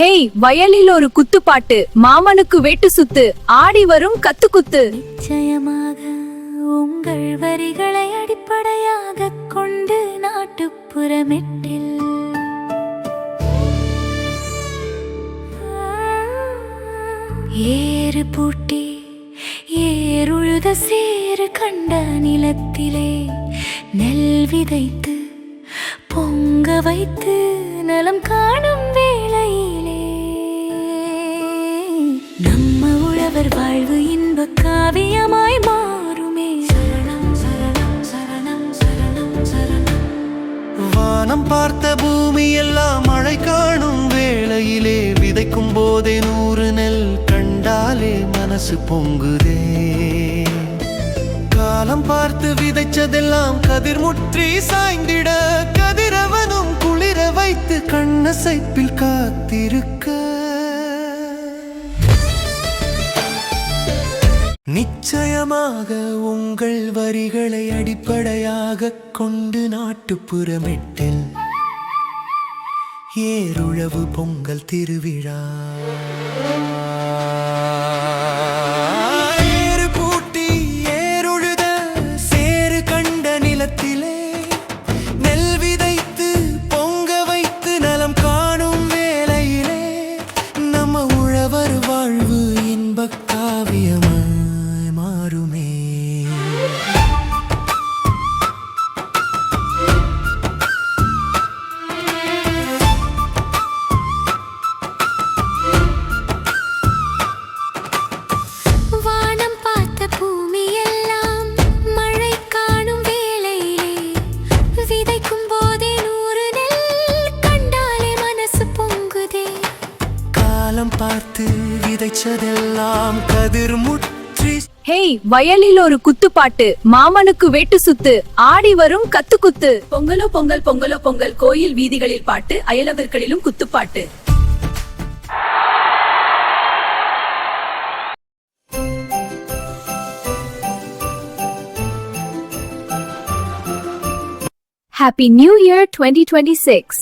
Hey, வயலில் ஒரு குத்துப்பாட்டு, மாமனுக்கு வேட்டு சுத்து, ஆடி வரும் கத்துக்குத்து. நிச்சயமாக உங்கள் வரிகளை அடிப்படையாக கொண்டு நாட்டுப்புறமெட்டில் ஏறு பூட்டி ஏறுழுத சேறு கண்ட நிலத்திலே நெல் விதைத்து பொங்க வைத்து நலம் காணும் வேளையிலே நம்ம உழவர் வாழ்வு இன்ப காவியமாய் மாறுமே. சரணம் சரணம் சரணம் சரணம் சரணம். வானம் பார்த்த பூமி எல்லாம் மழை காணும் வேளையிலே விதைக்கும் போதே 100 நெல் கண்டாலே மனசு பொங்குதே. காலம் பார்த்து விதைச்சதெல்லாம் கதிர் முற்றி சாய்ந்திட கதிரவனும் குளிர வைத்து கண்ணசைப்பில் காத்திருக்க நிச்சயமாக உங்கள் வரிகளை அடிப்படையாக கொண்டு நாட்டுப்புறமெட்டில் ஏருழவு பொங்கல் திருவிழா. ஏறு பூட்டி ஏருழுத சேறு கண்ட நிலத்திலே நெல் விதைத்து பொங்க வைத்து நலம் காணும் வேளையிலே நம்ம உழவர் வாழ்வு இன்பக் காவியமாய் மாறுமே. வானம் பார்த்த பூமி எல்லாம் மழை காணும் வேளையிலே விதைக்கும் போதே 100 நெல் கண்டாலே மனசு பொங்குதே. காலம் பார்த்து விதைச்சதெல்லாம் கதிர் முற்றி. ஹேய், வயலில் ஒரு குத்துப்பாட்டு, மாமனுக்கு வேட்டு சுத்து, ஆடி வரும் கத்துக்குத்து. பொங்கலோ பொங்கல் பொங்கலோ பொங்கல், கோயில் வீதிகளில் பாட்டு, அயலவர்களிலும் குத்துப்பாட்டு. Happy New Year 2026.